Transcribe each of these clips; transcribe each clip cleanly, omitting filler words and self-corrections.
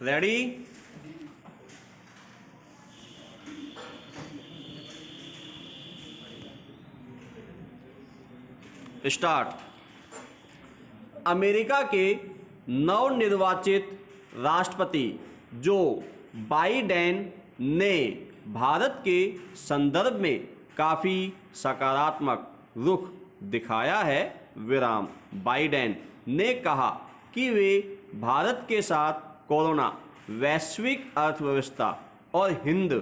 Ready? Start. America के नवनिर्वाचित राष्ट्रपति जो बाइडेन ने भारत के संदर्भ में काफ़ी सकारात्मक रुख दिखाया है। विराम। बाइडेन ने कहा कि वे भारत के साथ कोरोना, वैश्विक अर्थव्यवस्था और हिंद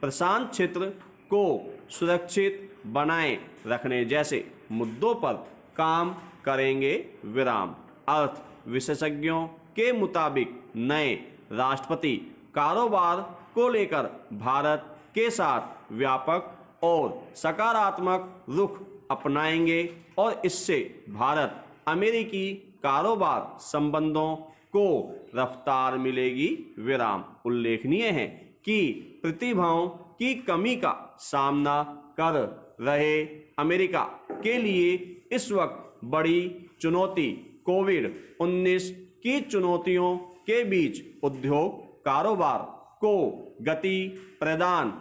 प्रशांत क्षेत्र को सुरक्षित बनाए रखने जैसे मुद्दों पर काम करेंगे। विराम। अर्थ विशेषज्ञों के मुताबिक नए राष्ट्रपति कारोबार को लेकर भारत के साथ व्यापक और सकारात्मक रुख अपनाएंगे और इससे भारत अमेरिकी कारोबार संबंधों को रफ्तार मिलेगी। विराम। उल्लेखनीय है कि प्रतिभाओं की कमी का सामना कर रहे अमेरिका के लिए इस वक्त बड़ी चुनौती कोविड-19 की चुनौतियों के बीच उद्योग कारोबार को गति प्रदान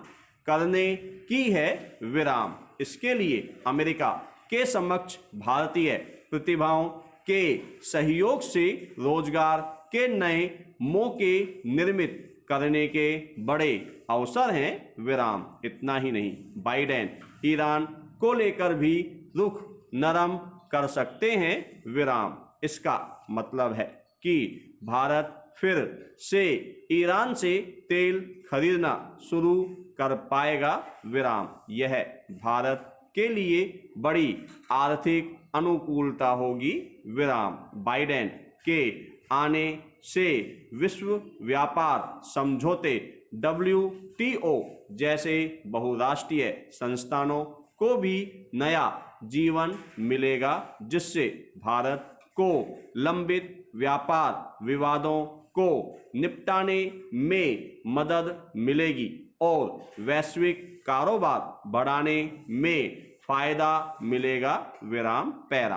करने की है। विराम। इसके लिए अमेरिका के समक्ष भारतीय प्रतिभाओं के सहयोग से रोजगार के नए मौके निर्मित करने के बड़े अवसर हैं। विराम। इतना ही नहीं, बाइडेन ईरान को लेकर भी रुख नरम कर सकते हैं। विराम। इसका मतलब है कि भारत फिर से ईरान से तेल खरीदना शुरू कर पाएगा। विराम। यह भारत के लिए बड़ी आर्थिक अनुकूलता होगी। विराम। बाइडेन के आने से विश्व व्यापार समझौते WTO जैसे बहुराष्ट्रीय संस्थानों को भी नया जीवन मिलेगा, जिससे भारत को लंबित व्यापार विवादों को निपटाने में मदद मिलेगी और वैश्विक कारोबार बढ़ाने में फायदा मिलेगा। विराम। पैरा।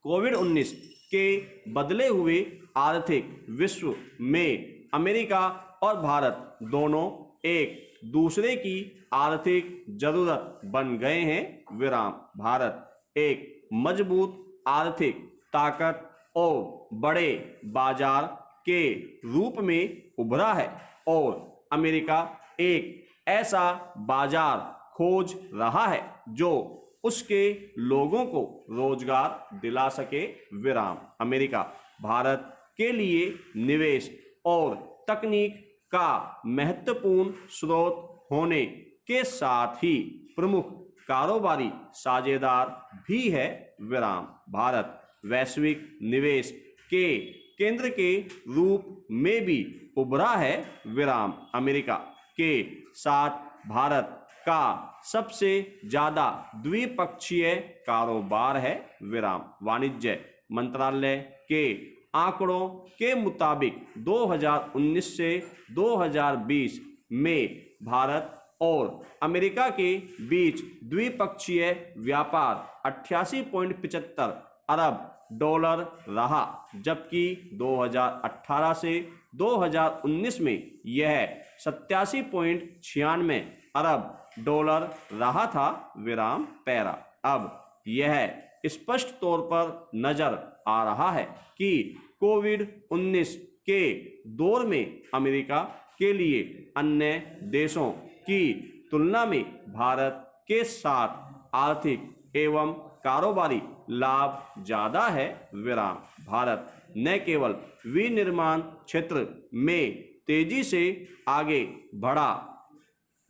कोविड-19 के बदले हुए आर्थिक विश्व में अमेरिका और भारत दोनों एक दूसरे की आर्थिक जरूरत बन गए हैं। विराम। भारत एक मजबूत आर्थिक ताकत और बड़े बाजार के रूप में उभरा है और अमेरिका एक ऐसा बाजार खोज रहा है जो उसके लोगों को रोजगार दिला सके। विराम। अमेरिका भारत के लिए निवेश और तकनीक का महत्वपूर्ण स्रोत होने के साथ ही प्रमुख कारोबारी साझेदार भी है। विराम। भारत वैश्विक निवेश के केंद्र के रूप में भी उभरा है। विराम। अमेरिका के साथ भारत का सबसे ज्यादा द्विपक्षीय कारोबार है। विराम। वाणिज्य मंत्रालय के आंकड़ों के मुताबिक 2019 से 2020 में भारत और अमेरिका के बीच द्विपक्षीय व्यापार 88.75 अरब डॉलर रहा, जबकि 2018 से 2019 में यह 87.96 अरब डॉलर रहा था। विराम। पैरा। अब यह स्पष्ट तौर पर नजर आ रहा है कि कोविड-19 के दौर में अमेरिका के लिए अन्य देशों की तुलना में भारत के साथ आर्थिक एवं कारोबारी लाभ ज्यादा है। विराम। भारत न केवल विनिर्माण क्षेत्र में तेजी से आगे बढ़ा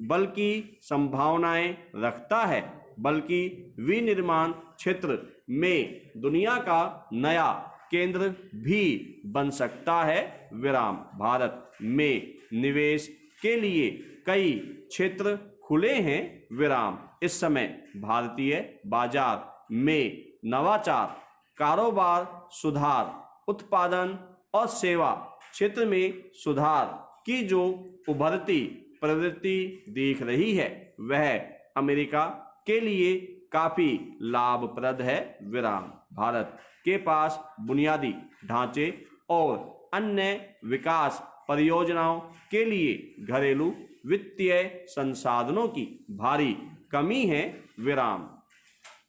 बल्कि संभावनाएं रखता है, बल्कि विनिर्माण क्षेत्र में दुनिया का नया केंद्र भी बन सकता है। विराम। भारत में निवेश के लिए कई क्षेत्र खुले हैं। विराम। इस समय भारतीय बाजार में नवाचार, कारोबार सुधार, उत्पादन और सेवा क्षेत्र में सुधार की जो उभरती प्रवृत्ति दिख रही है, वह अमेरिका के लिए काफी लाभप्रद है। विराम। भारत के पास बुनियादी ढांचे और अन्य विकास परियोजनाओं के लिए घरेलू वित्तीय संसाधनों की भारी कमी है विराम।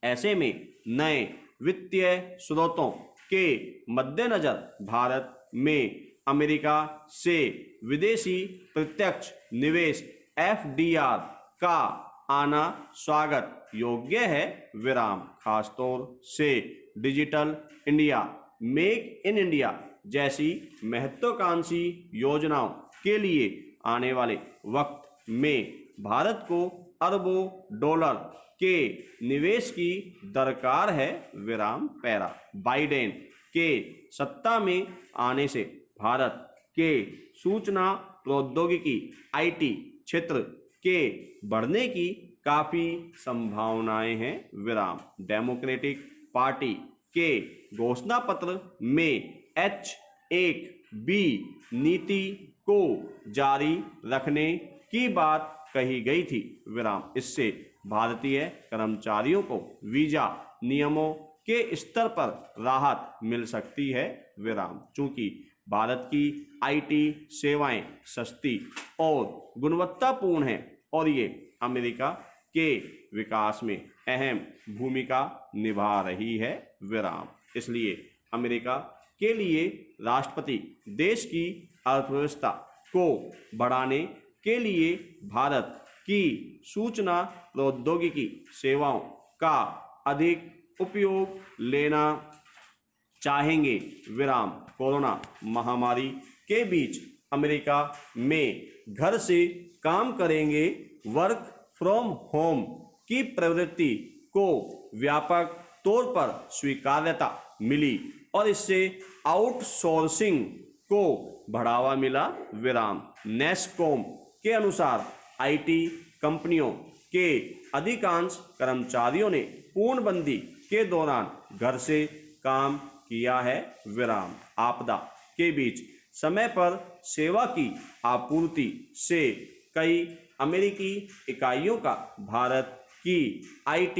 ऐसे में नए वित्तीय स्रोतों के मद्देनजर भारत में अमेरिका से विदेशी प्रत्यक्ष निवेश FDR का आना स्वागत योग्य है विराम। खासतौर से digital India, make in India जैसी महत्वाकांक्षी योजनाओं के लिए आने वाले वक्त में भारत को अरबों डॉलर के निवेश की दरकार है विराम पैरा। बाइडेन के सत्ता में आने से भारत के सूचना प्रौद्योगिकी IT क्षेत्र के बढ़ने की काफी संभावनाएं हैं विराम। डेमोक्रेटिक पार्टी के घोषणा पत्र में H-1B नीति को जारी रखने की बात कही गई थी विराम। इससे भारतीय कर्मचारियों को वीजा नियमों के स्तर पर राहत मिल सकती है विराम। चूंकि भारत की IT सेवाएं सस्ती और गुणवत्तापूर्ण हैं और ये अमेरिका के विकास में अहम भूमिका निभा रही है विराम। इसलिए अमेरिका के लिए राष्ट्रपति देश की अर्थव्यवस्था को बढ़ाने के लिए भारत की सूचना प्रौद्योगिकी सेवाओं का अधिक उपयोग लेना चाहेंगे विराम। कोरोना महामारी के बीच अमेरिका में घर से काम करेंगे वर्क फ्रॉम होम की प्रवृत्ति को व्यापक तौर पर स्वीकार्यता मिली और इससे आउटसोर्सिंग को बढ़ावा मिला विराम। नेस्कॉम के अनुसार IT कंपनियों के अधिकांश कर्मचारियों ने पूर्णबंदी के दौरान घर से काम किया है विराम। आपदा के बीच समय पर सेवा की आपूर्ति से कई अमेरिकी इकाइयों का भारत की IT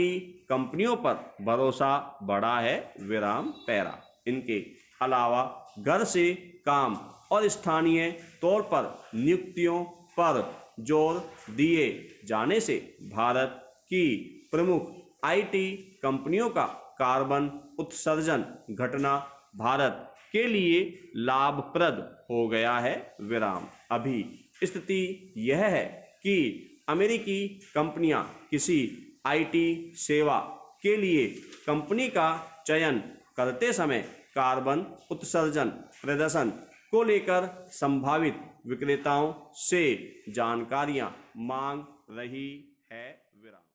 कंपनियों पर भरोसा बढ़ा है विराम पैरा। इनके अलावा घर से काम और स्थानीय तौर पर नियुक्तियों पर जोर दिए जाने से भारत की प्रमुख IT कंपनियों का कार्बन उत्सर्जन घटना भारत के लिए लाभप्रद हो गया है विराम। अभी स्थिति यह है कि अमेरिकी कंपनियां किसी IT सेवा के लिए कंपनी का चयन करते समय कार्बन उत्सर्जन प्रदर्शन को लेकर संभावित विक्रेताओं से जानकारियां मांग रही है विराम।